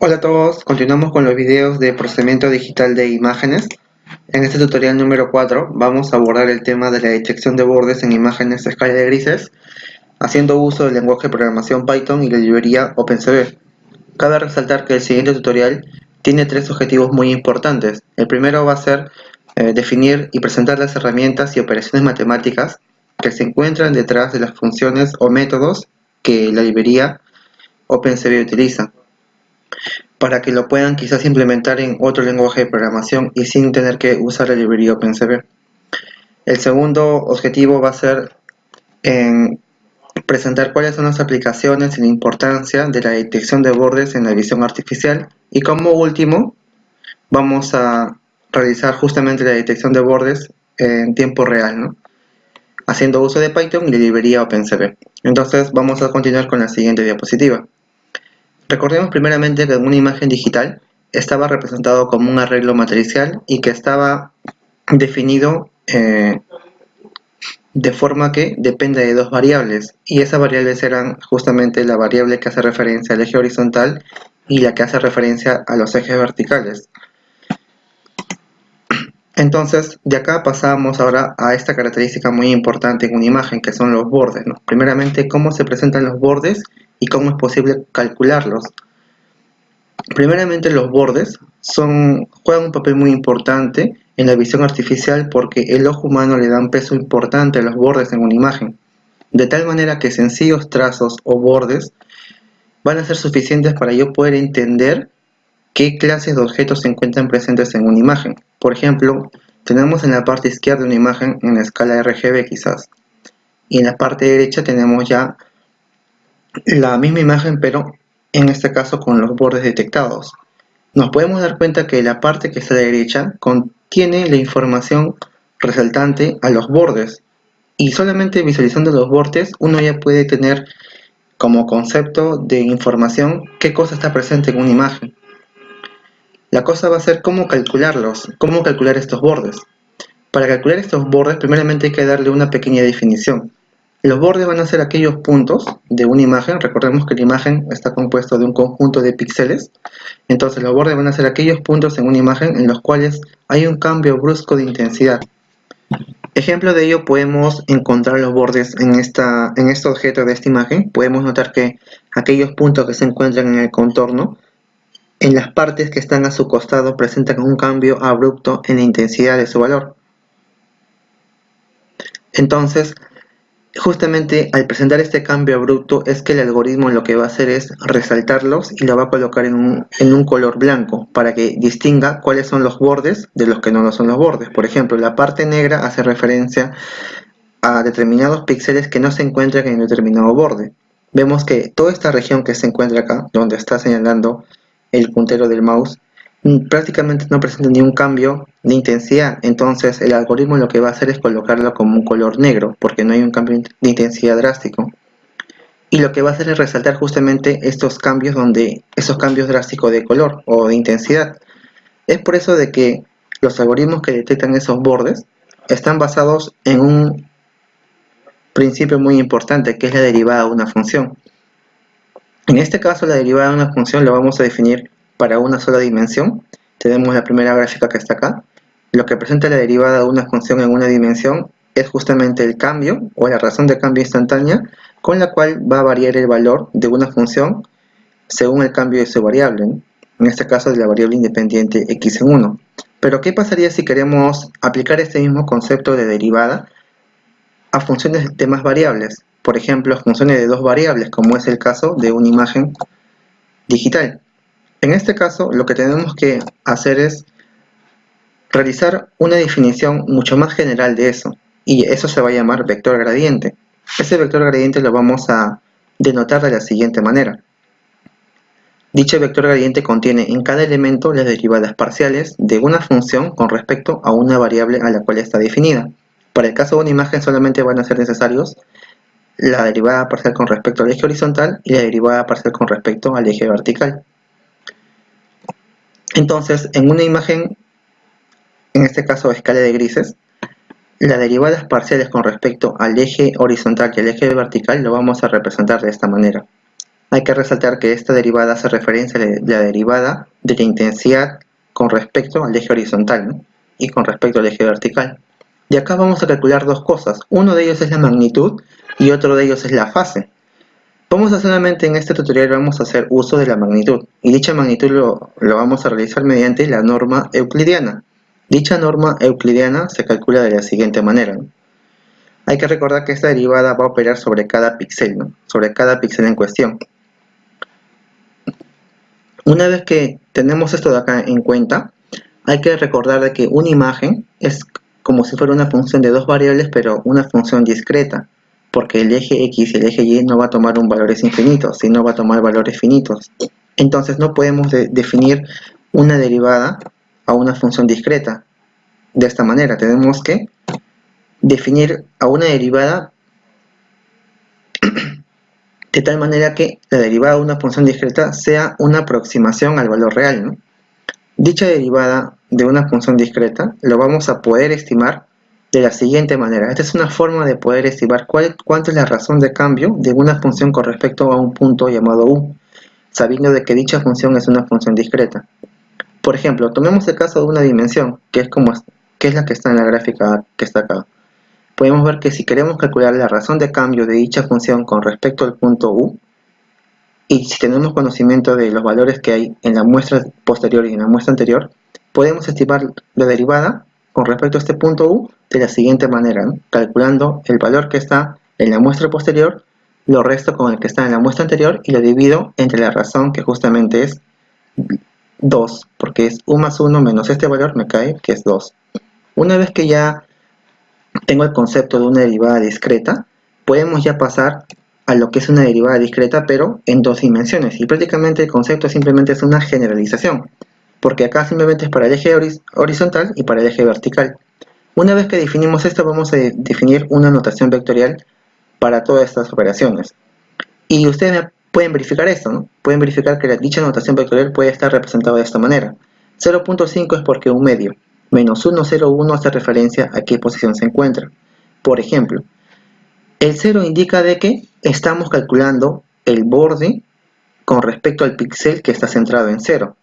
Hola a todos, continuamos con los videos de procesamiento digital de imágenes. En este tutorial número 4 vamos a abordar el tema de la detección de bordes en imágenes a escala de grises, haciendo uso del lenguaje de programación Python y la librería OpenCV. Cabe resaltar que el siguiente tutorial tiene tres objetivos muy importantes. El primero va a ser definir y presentar las herramientas y operaciones matemáticas que se encuentran detrás de las funciones o métodos que la librería OpenCV utiliza, para que lo puedan quizás implementar en otro lenguaje de programación y sin tener que usar la librería OpenCV. El segundo objetivo va a ser en presentar cuáles son las aplicaciones y la importancia de la detección de bordes en la visión artificial, y como último vamos a realizar justamente la detección de bordes en tiempo real, ¿no? Haciendo uso de Python y la librería OpenCV. Entonces vamos a continuar con la siguiente diapositiva. Recordemos primeramente que en una imagen digital estaba representado como un arreglo matricial y que estaba definido de forma que depende de dos variables, y esas variables eran justamente la variable que hace referencia al eje horizontal y la que hace referencia a los ejes verticales. Entonces, de acá pasamos ahora a esta característica muy importante en una imagen, que son los bordes, ¿no? Primeramente, cómo se presentan los bordes y cómo es posible calcularlos. Primeramente, los bordes juegan un papel muy importante en la visión artificial, porque el ojo humano le da un peso importante a los bordes en una imagen, de tal manera que sencillos trazos o bordes van a ser suficientes para yo poder entender qué clases de objetos se encuentran presentes en una imagen. Por ejemplo, tenemos en la parte izquierda una imagen en la escala RGB quizás, y en la parte derecha tenemos ya la misma imagen, pero en este caso con los bordes detectados. Nos podemos dar cuenta que la parte que está a la derecha contiene la información resaltante a los bordes, y solamente visualizando los bordes uno ya puede tener como concepto de información qué cosa está presente en una imagen. La cosa va a ser cómo calcularlos, cómo calcular estos bordes. Para calcular estos bordes, primeramente hay que darle una pequeña definición. Los bordes van a ser aquellos puntos de una imagen. Recordemos que la imagen está compuesta de un conjunto de píxeles. Entonces los bordes van a ser aquellos puntos en una imagen en los cuales hay un cambio brusco de intensidad. Ejemplo de ello, podemos encontrar los bordes en este objeto de esta imagen. Podemos notar que aquellos puntos que se encuentran en el contorno, en las partes que están a su costado, presentan un cambio abrupto en la intensidad de su valor. Entonces, justamente al presentar este cambio abrupto es que el algoritmo lo que va a hacer es resaltarlos y lo va a colocar en un color blanco para que distinga cuáles son los bordes de los que no lo son los bordes. Por ejemplo, la parte negra hace referencia a determinados píxeles que no se encuentran en un determinado borde. Vemos que toda esta región que se encuentra acá, donde está señalando el puntero del mouse, prácticamente no presenta ningún cambio de intensidad. Entonces el algoritmo lo que va a hacer es colocarlo como un color negro, porque no hay un cambio de intensidad drástico. Y lo que va a hacer es resaltar justamente esos cambios drásticos de color o de intensidad. Es por eso de que los algoritmos que detectan esos bordes están basados en un principio muy importante, que es la derivada de una función. En este caso, la derivada de una función la vamos a definir para una sola dimensión. Tenemos la primera gráfica que está acá. Lo que presenta la derivada de una función en una dimensión es justamente el cambio o la razón de cambio instantánea con la cual va a variar el valor de una función según el cambio de su variable, ¿no? En este caso de la variable independiente x en 1. Pero ¿qué pasaría si queremos aplicar este mismo concepto de derivada a funciones de más variables? Por ejemplo, funciones de dos variables, como es el caso de una imagen digital. En este caso, lo que tenemos que hacer es realizar una definición mucho más general de eso, y eso se va a llamar vector gradiente. Ese vector gradiente lo vamos a denotar de la siguiente manera. Dicho vector gradiente contiene en cada elemento las derivadas parciales de una función con respecto a una variable a la cual está definida. Para el caso de una imagen solamente van a ser necesarios la derivada parcial con respecto al eje horizontal y la derivada parcial con respecto al eje vertical. Entonces, en una imagen, en este caso a escala de grises, las derivadas parciales con respecto al eje horizontal y al eje vertical lo vamos a representar de esta manera. Hay que resaltar que esta derivada hace referencia a la derivada de la intensidad con respecto al eje horizontal, ¿no? Y con respecto al eje vertical. De acá vamos a calcular dos cosas. Uno de ellos es la magnitud y otro de ellos es la fase. Vamos a solamente en este tutorial vamos a hacer uso de la magnitud, y dicha magnitud lo vamos a realizar mediante la norma euclidiana. Dicha norma euclidiana se calcula de la siguiente manera, ¿no? Hay que recordar que esta derivada va a operar sobre cada píxel, ¿no? Sobre cada píxel en cuestión. Una vez que tenemos esto de acá en cuenta, hay que recordar de que una imagen es como si fuera una función de dos variables, pero una función discreta, porque el eje X y el eje Y no va a tomar valores infinitos, sino va a tomar valores finitos. Entonces no podemos definir una derivada a una función discreta. De esta manera tenemos que definir a una derivada de tal manera que la derivada de una función discreta sea una aproximación al valor real, ¿no? Dicha derivada de una función discreta lo vamos a poder estimar de la siguiente manera. Esta es una forma de poder estimar cuánto es la razón de cambio de una función con respecto a un punto llamado u, sabiendo de que dicha función es una función discreta. Por ejemplo, tomemos el caso de una dimensión, que es la que está en la gráfica que está acá. Podemos ver que si queremos calcular la razón de cambio de dicha función con respecto al punto u, y si tenemos conocimiento de los valores que hay en la muestra posterior y en la muestra anterior, podemos estimar la derivada con respecto a este punto u de la siguiente manera, ¿no? Calculando el valor que está en la muestra posterior, lo resto con el que está en la muestra anterior y lo divido entre la razón que justamente es 2, porque es u más 1 menos este valor me cae que es 2. Una vez que ya tengo el concepto de una derivada discreta, podemos ya pasar a lo que es una derivada discreta, pero en dos dimensiones. Y prácticamente el concepto simplemente es una generalización, porque acá simplemente es para el eje horizontal y para el eje vertical. Una vez que definimos esto, vamos a definir una notación vectorial para todas estas operaciones. Y ustedes pueden verificar esto, ¿no? Pueden verificar que dicha notación vectorial puede estar representada de esta manera. 0.5 es porque un medio, menos 1,01 hace referencia a qué posición se encuentra. Por ejemplo, el 0 indica de que estamos calculando el borde con respecto al píxel que está centrado en 0.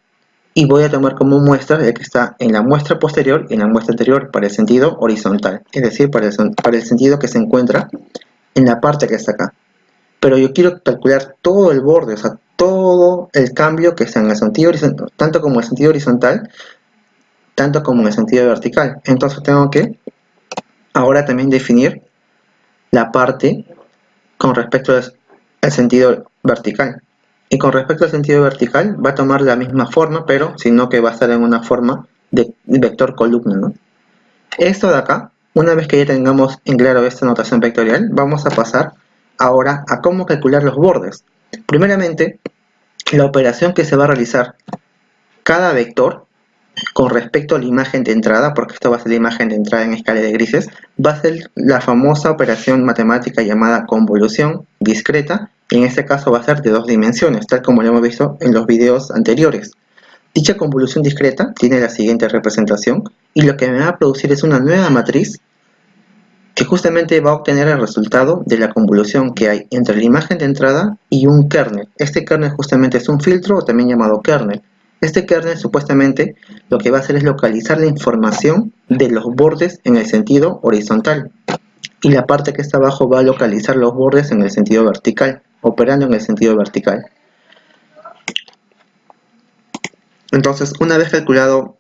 Y voy a tomar como muestra el que está en la muestra posterior y en la muestra anterior para el sentido horizontal, es decir, para el sentido que se encuentra en la parte que está acá. Pero yo quiero calcular todo el borde, o sea, todo el cambio que está en el sentido horizontal, tanto como el sentido horizontal, tanto como en el sentido vertical. Entonces tengo que ahora también definir la parte con respecto al sentido vertical. Y con respecto al sentido vertical va a tomar la misma forma, pero sino que va a estar en una forma de vector columna, ¿no? Esto de acá, una vez que ya tengamos en claro esta notación vectorial, vamos a pasar ahora a cómo calcular los bordes. Primeramente, la operación que se va a realizar cada vector con respecto a la imagen de entrada, porque esto va a ser la imagen de entrada en escala de grises, va a ser la famosa operación matemática llamada convolución discreta, y en este caso va a ser de dos dimensiones, tal como lo hemos visto en los videos anteriores. Dicha convolución discreta tiene la siguiente representación, y lo que me va a producir es una nueva matriz que justamente va a obtener el resultado de la convolución que hay entre la imagen de entrada y un kernel. Este kernel justamente es un filtro, o también llamado kernel. Este kernel supuestamente lo que va a hacer es localizar la información de los bordes en el sentido horizontal, y la parte que está abajo va a localizar los bordes en el sentido vertical, operando en el sentido vertical. Entonces, una vez calculado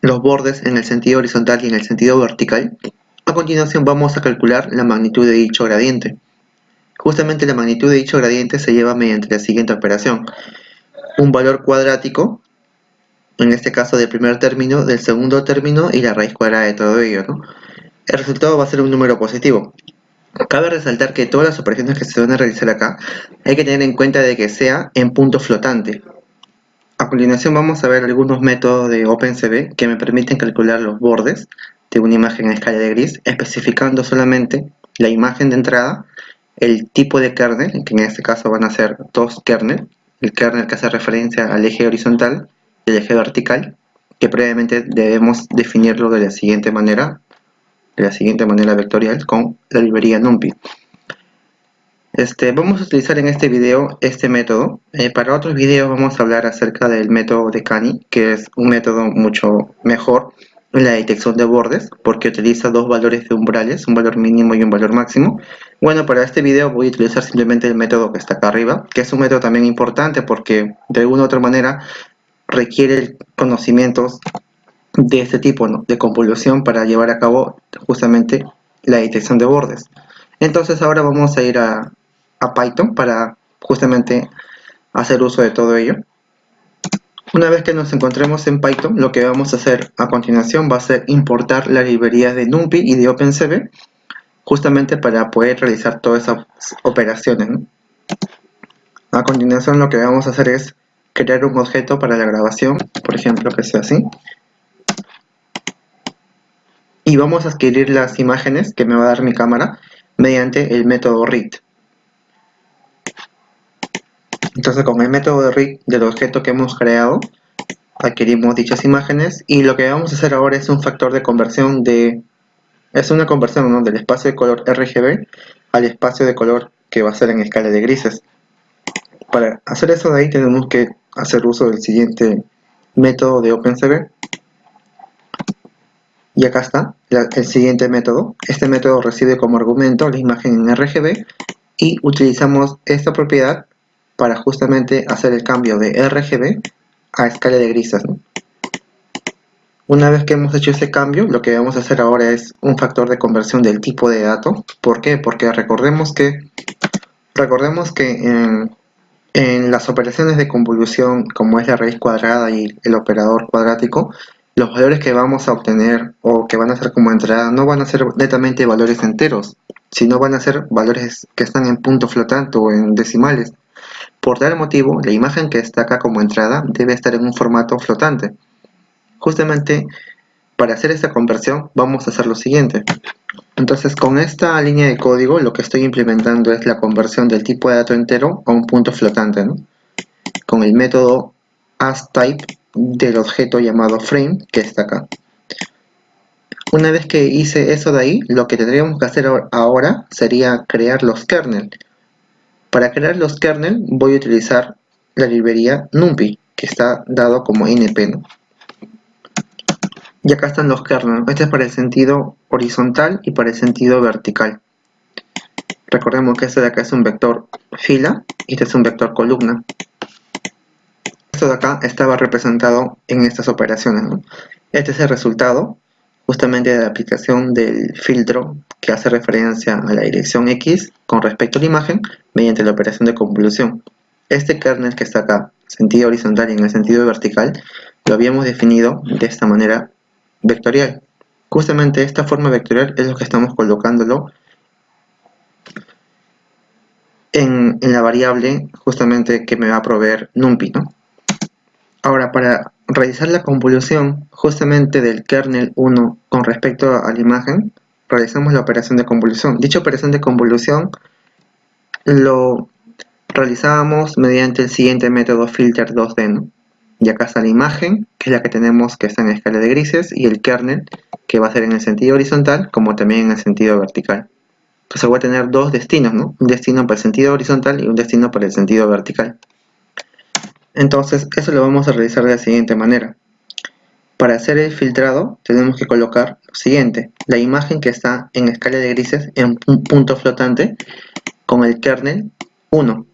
los bordes en el sentido horizontal y en el sentido vertical, a continuación vamos a calcular la magnitud de dicho gradiente. Justamente la magnitud de dicho gradiente se lleva mediante la siguiente operación: un valor cuadrático, en este caso del primer término, del segundo término y la raíz cuadrada de todo ello, ¿no? El resultado va a ser un número positivo. Cabe resaltar que todas las operaciones que se van a realizar acá hay que tener en cuenta de que sea en punto flotante. A continuación vamos a ver algunos métodos de OpenCV que me permiten calcular los bordes de una imagen en escala de gris, especificando solamente la imagen de entrada, el tipo de kernel, que en este caso van a ser dos kernels, el kernel que hace referencia al eje horizontal y el eje vertical, que previamente debemos definirlo de la siguiente manera vectorial con la librería NumPy. Vamos a utilizar en este video este método. Para otros videos vamos a hablar acerca del método de Canny, que es un método mucho mejor en la detección de bordes, porque utiliza dos valores de umbrales, un valor mínimo y un valor máximo. Bueno, para este video voy a utilizar simplemente el método que está acá arriba, que es un método también importante porque de alguna u otra manera requiere conocimientos de este tipo, ¿no?, de convolución para llevar a cabo justamente la detección de bordes. Entonces ahora vamos a ir a Python para justamente hacer uso de todo ello. Una vez que nos encontremos en Python, lo que vamos a hacer a continuación va a ser importar las librerías de NumPy y de OpenCV, justamente para poder realizar todas esas operaciones, ¿no? A continuación lo que vamos a hacer es crear un objeto para la grabación, por ejemplo que sea así, y vamos a adquirir las imágenes que me va a dar mi cámara mediante el método read. Entonces con el método de read del objeto que hemos creado adquirimos dichas imágenes y lo que vamos a hacer ahora es un factor de conversión es una conversión, ¿no?, del espacio de color RGB al espacio de color que va a ser en escala de grises. Para hacer eso de ahí tenemos que hacer uso del siguiente método de OpenCV. Y acá está el siguiente método. Este método recibe como argumento la imagen en RGB y utilizamos esta propiedad para justamente hacer el cambio de RGB a escala de grises, ¿no? Una vez que hemos hecho ese cambio, lo que vamos a hacer ahora es un factor de conversión del tipo de dato. ¿Por qué? Porque recordemos que en las operaciones de convolución, como es la raíz cuadrada y el operador cuadrático, los valores que vamos a obtener o que van a ser como entrada no van a ser netamente valores enteros, sino van a ser valores que están en punto flotante o en decimales. Por tal motivo, la imagen que está acá como entrada debe estar en un formato flotante. Justamente para hacer esta conversión vamos a hacer lo siguiente. Entonces con esta línea de código lo que estoy implementando es la conversión del tipo de dato entero a un punto flotante, ¿no?, con el método asType del objeto llamado frame que está acá. Una vez que hice eso de ahí, lo que tendríamos que hacer ahora sería crear los kernel. Para crear los kernel voy a utilizar la librería NumPy, que está dado como np, ¿no? Y acá están los kernel. Este es para el sentido horizontal y para el sentido vertical. Recordemos que este de acá es un vector fila y este es un vector columna. Esto de acá estaba representado en estas operaciones, ¿no? Este es el resultado justamente de la aplicación del filtro que hace referencia a la dirección X con respecto a la imagen mediante la operación de convolución. Este kernel que está acá, sentido horizontal y en el sentido vertical, lo habíamos definido de esta manera vectorial. Justamente esta forma vectorial es lo que estamos colocándolo en la variable justamente que me va a proveer NumPy, ¿no? Ahora, para realizar la convolución justamente del kernel 1 con respecto a la imagen, realizamos la operación de convolución. Dicha operación de convolución lo realizábamos mediante el siguiente método filter 2D, ¿no? Y acá está la imagen, que es la que tenemos que está en escala de grises, y el kernel, que va a ser en el sentido horizontal, como también en el sentido vertical. Entonces voy a tener dos destinos, ¿no? Un destino para el sentido horizontal y un destino para el sentido vertical. Entonces, eso lo vamos a realizar de la siguiente manera. Para hacer el filtrado, tenemos que colocar lo siguiente. La imagen que está en escala de grises en un punto flotante con el kernel 1.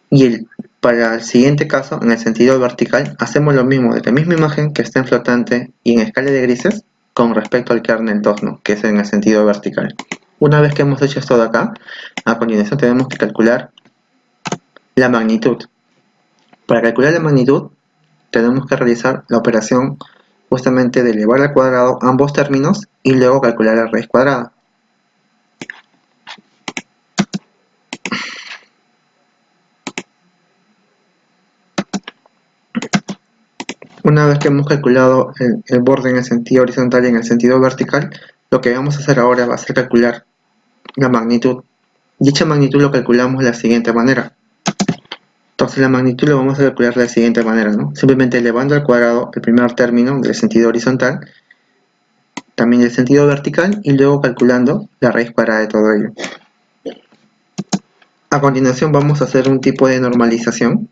Y para el siguiente caso, en el sentido vertical, hacemos lo mismo de la misma imagen que está en flotante y en escala de grises con respecto al kernel 2, ¿no?, que es en el sentido vertical. Una vez que hemos hecho esto de acá, a continuación tenemos que calcular la magnitud. Para calcular la magnitud, tenemos que realizar la operación justamente de elevar al cuadrado ambos términos y luego calcular la raíz cuadrada. Una vez que hemos calculado el borde en el sentido horizontal y en el sentido vertical, lo que vamos a hacer ahora va a ser calcular la magnitud. Dicha magnitud lo calculamos de la siguiente manera. Entonces la magnitud lo vamos a calcular de la siguiente manera, ¿no? Simplemente elevando al cuadrado el primer término del sentido horizontal, también del sentido vertical, y luego calculando la raíz cuadrada de todo ello. A continuación vamos a hacer un tipo de normalización.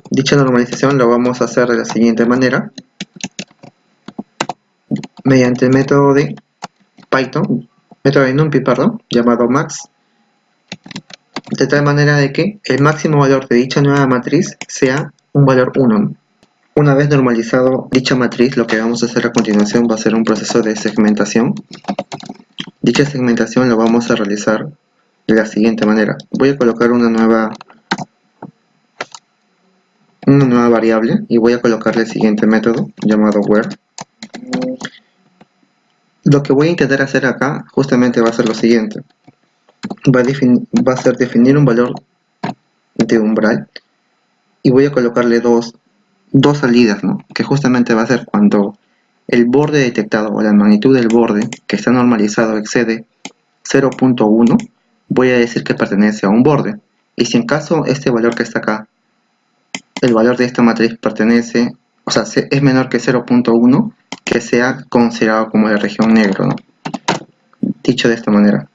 Dicha normalización lo vamos a hacer de la siguiente manera, mediante el método de Python, método de NumPy, perdón, llamado max, de tal manera de que el máximo valor de dicha nueva matriz sea un valor 1. Una vez normalizado dicha matriz, lo que vamos a hacer a continuación va a ser un proceso de segmentación. Dicha segmentación lo vamos a realizar de la siguiente manera. Voy a colocar una nueva variable y voy a colocarle el siguiente método llamado where. Lo que voy a intentar hacer acá justamente va a ser lo siguiente. Va a ser definir un valor de umbral y voy a colocarle dos salidas, ¿no? Que justamente va a ser cuando el borde detectado o la magnitud del borde que está normalizado excede 0.1, voy a decir que pertenece a un borde. Y si en caso este valor que está acá, el valor de esta matriz pertenece, o sea, es menor que 0.1, que sea considerado como la región negro, ¿no? Dicho de esta manera.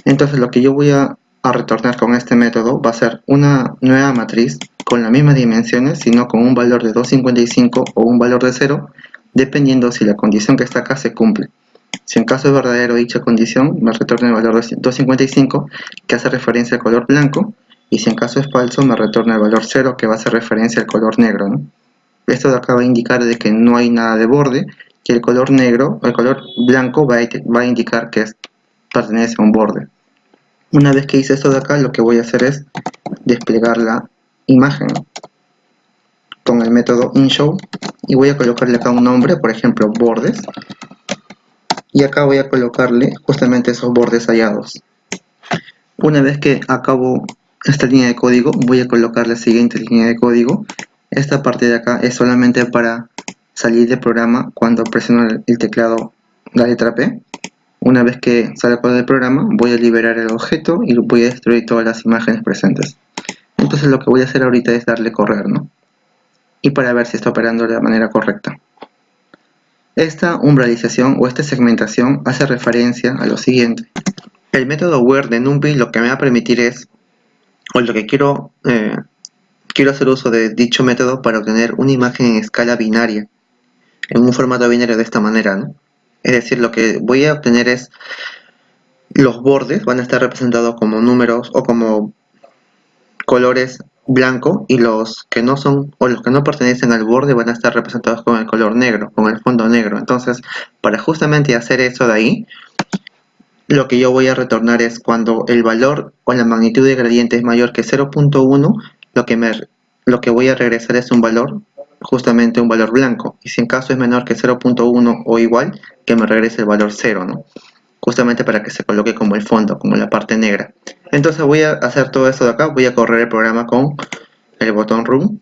Entonces lo que yo voy a retornar con este método va a ser una nueva matriz con las mismas dimensiones, sino con un valor de 255 o un valor de 0, dependiendo si la condición que está acá se cumple. Si en caso es verdadero dicha condición, me retorna el valor de 255, que hace referencia al color blanco, y si en caso es falso, me retorna el valor 0, que va a hacer referencia al color negro, ¿no? Esto de acá va a indicar de que no hay nada de borde, y el color negro, el color blanco va a indicar que pertenece a un borde. Una vez que hice esto de acá, lo que voy a hacer es desplegar la imagen con el método inShow y voy a colocarle acá un nombre, por ejemplo bordes, y acá voy a colocarle justamente esos bordes hallados. Una vez que acabo esta línea de código, voy a colocar la siguiente línea de código. Esta parte de acá es solamente para salir del programa cuando presiono el teclado, la letra P. Una vez que salga del programa, voy a liberar el objeto y voy a destruir todas las imágenes presentes. Entonces lo que voy a hacer ahorita es darle correr, ¿no? Y para ver si está operando de la manera correcta. Esta umbralización o esta segmentación hace referencia a lo siguiente. El método where de NumPy lo que me va a permitir es, o lo que quiero hacer uso de dicho método para obtener una imagen en escala binaria, en un formato binario de esta manera, ¿no? Es decir, lo que voy a obtener es los bordes van a estar representados como números o como colores blanco, y los que no son o los que no pertenecen al borde van a estar representados con el color negro, con el fondo negro. Entonces, para justamente hacer eso de ahí, lo que yo voy a retornar es cuando el valor o la magnitud de gradiente es mayor que 0.1, lo que voy a regresar es un valor, justamente un valor blanco, y si en caso es menor que 0.1 o igual, que me regrese el valor 0, ¿no? Justamente para que se coloque como el fondo, como la parte negra. Entonces voy a hacer todo esto de acá, voy a correr el programa con el botón Run.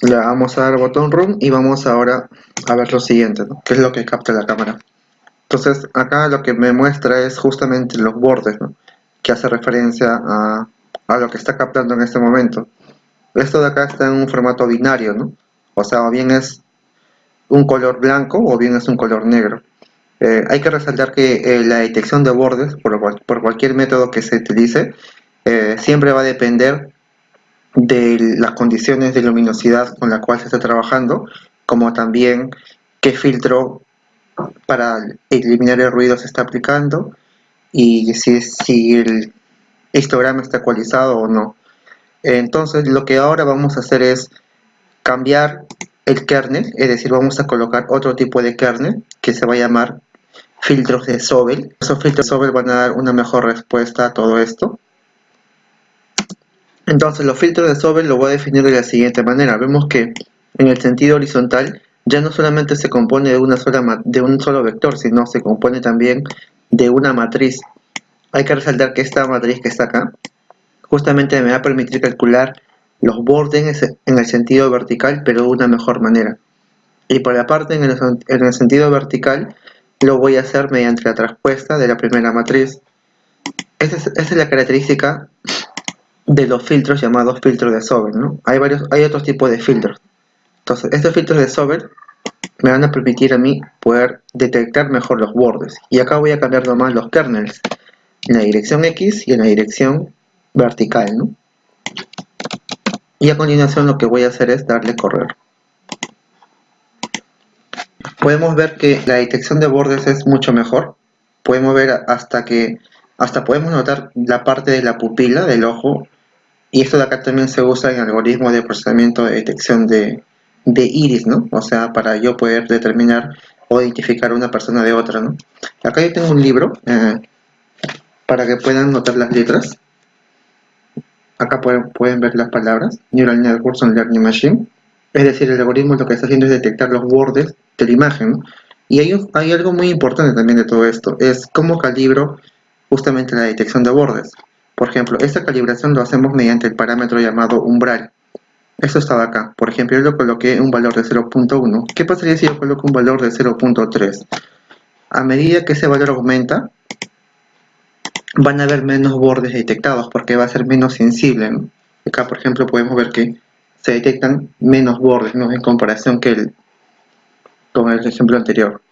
Le vamos a dar botón Run y vamos ahora a ver lo siguiente, ¿no? ¿Qué es lo que capta la cámara? Entonces acá lo que me muestra es justamente los bordes, ¿no? Que hace referencia a lo que está captando en este momento. Esto de acá está en un formato binario, ¿no? O sea, o bien es un color blanco o bien es un color negro. Hay que resaltar que la detección de bordes por cualquier método que se utilice siempre va a depender de las condiciones de luminosidad con la cual se está trabajando, como también qué filtro para eliminar el ruido se está aplicando y si el histograma está ecualizado o no. Entonces lo que ahora vamos a hacer es cambiar el kernel, es decir, vamos a colocar otro tipo de kernel que se va a llamar filtros de Sobel. Esos filtros de Sobel van a dar una mejor respuesta a todo esto. Entonces los filtros de Sobel lo voy a definir de la siguiente manera. Vemos que en el sentido horizontal ya no solamente se compone de un solo vector, sino se compone también de una matriz. Hay que resaltar que esta matriz que está acá justamente me va a permitir calcular los bordes en el sentido vertical, pero de una mejor manera. Y por la parte en el sentido vertical lo voy a hacer mediante la traspuesta de la primera matriz. Esta es la característica de los filtros llamados filtros de Sobel, ¿no? Hay otros tipos de filtros. Entonces, estos filtros de Sobel me van a permitir a mí poder detectar mejor los bordes. Y acá voy a cambiar nomás los kernels en la dirección X y en la dirección vertical, ¿no? Y a continuación lo que voy a hacer es darle correr. Podemos ver que la detección de bordes es mucho mejor. Podemos ver hasta podemos notar la parte de la pupila del ojo, y esto de acá también se usa en algoritmos de procesamiento de detección de iris, ¿no? O sea, para yo poder determinar o identificar a una persona de otra, ¿no? Acá yo tengo un libro para que puedan notar las letras. Acá pueden ver las palabras: Neural Networks on Learning Machine. Es decir, el algoritmo lo que está haciendo es detectar los bordes de la imagen, ¿no? Y hay algo muy importante también de todo esto, es cómo calibro justamente la detección de bordes. Por ejemplo, esta calibración lo hacemos mediante el parámetro llamado umbral. Esto estaba acá. Por ejemplo, yo lo coloqué un valor de 0.1. ¿Qué pasaría si yo coloco un valor de 0.3? A medida que ese valor aumenta, van a haber menos bordes detectados porque va a ser menos sensible, ¿no? Acá, por ejemplo, podemos ver que se detectan menos bordes, ¿no?, en comparación con el ejemplo anterior.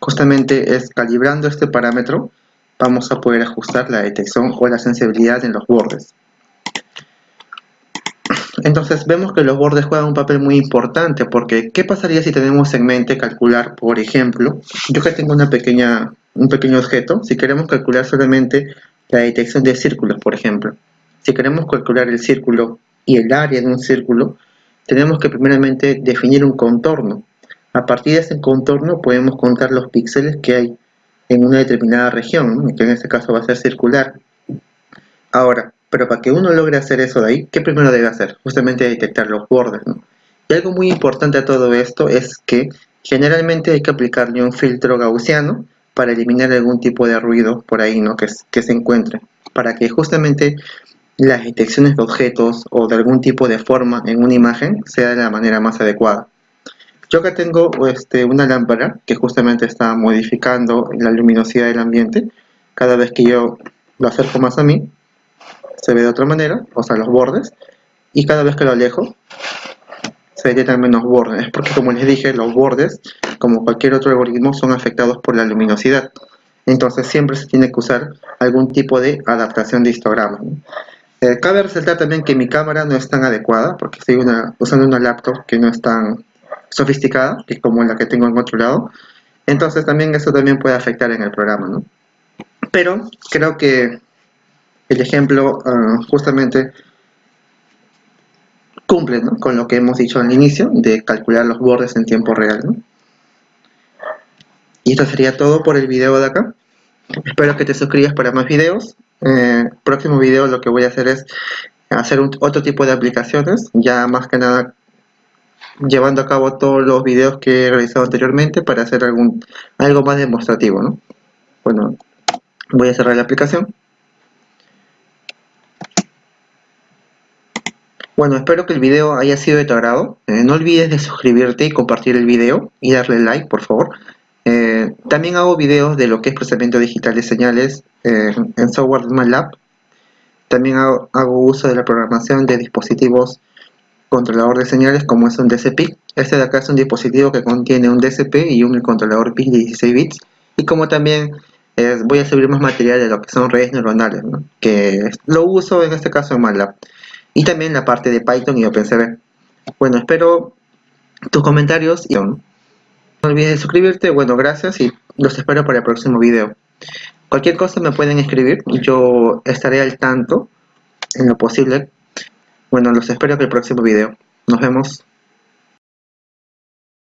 Justamente es calibrando este parámetro vamos a poder ajustar la detección o la sensibilidad en los bordes. Entonces vemos que los bordes juegan un papel muy importante, porque ¿qué pasaría si tenemos en mente calcular, por ejemplo, yo que tengo un pequeño objeto, si queremos calcular solamente la detección de círculos, por ejemplo? Si queremos calcular el círculo y el área de un círculo, tenemos que primeramente definir un contorno. A partir de ese contorno podemos contar los píxeles que hay en una determinada región, ¿no?, que en este caso va a ser circular. Ahora, pero para que uno logre hacer eso de ahí, ¿qué primero debe hacer? Justamente detectar los bordes, ¿no? Y algo muy importante a todo esto es que generalmente hay que aplicarle un filtro gaussiano para eliminar algún tipo de ruido por ahí, ¿no?, que se encuentre, para que justamente las detecciones de objetos o de algún tipo de forma en una imagen sea de la manera más adecuada. Yo acá tengo una lámpara que justamente está modificando la luminosidad del ambiente. Cada vez que yo lo acerco más a mí, se ve de otra manera, o sea, los bordes, y cada vez que lo alejo, se detectan menos bordes. Es porque, como les dije, los bordes, como cualquier otro algoritmo, son afectados por la luminosidad. Entonces siempre se tiene que usar algún tipo de adaptación de histograma, ¿no? Cabe resaltar también que mi cámara no es tan adecuada, porque estoy usando una laptop que no es tan sofisticada, que como la que tengo en otro lado. Entonces también eso también puede afectar en el programa, ¿no? Pero creo que el ejemplo justamente cumple, ¿no?, con lo que hemos dicho al inicio, de calcular los bordes en tiempo real, ¿no? Y esto sería todo por el video de acá. Espero que te suscribas para más videos. Próximo video lo que voy a hacer es hacer otro tipo de aplicaciones, ya más que nada llevando a cabo todos los videos que he realizado anteriormente para hacer algo más demostrativo, ¿no? Bueno, voy a cerrar la aplicación. Bueno, espero que el video haya sido de tu agrado. No olvides de suscribirte y compartir el video y darle like, por favor. También hago videos de lo que es procesamiento digital de señales en Software Development Lab. También hago uso de la programación de dispositivos controlador de señales, como es un DCP. Este de acá es un dispositivo que contiene un DCP y un controlador PIC de 16 bits. Y como también voy a subir más material de lo que son redes neuronales, ¿no?, que lo uso en este caso en MATLAB. Y también la parte de Python y OpenCV. Bueno, espero tus comentarios y no olvides de suscribirte. Bueno, gracias y los espero para el próximo video. Cualquier cosa me pueden escribir y yo estaré al tanto en lo posible. Bueno, los espero para el próximo video. Nos vemos.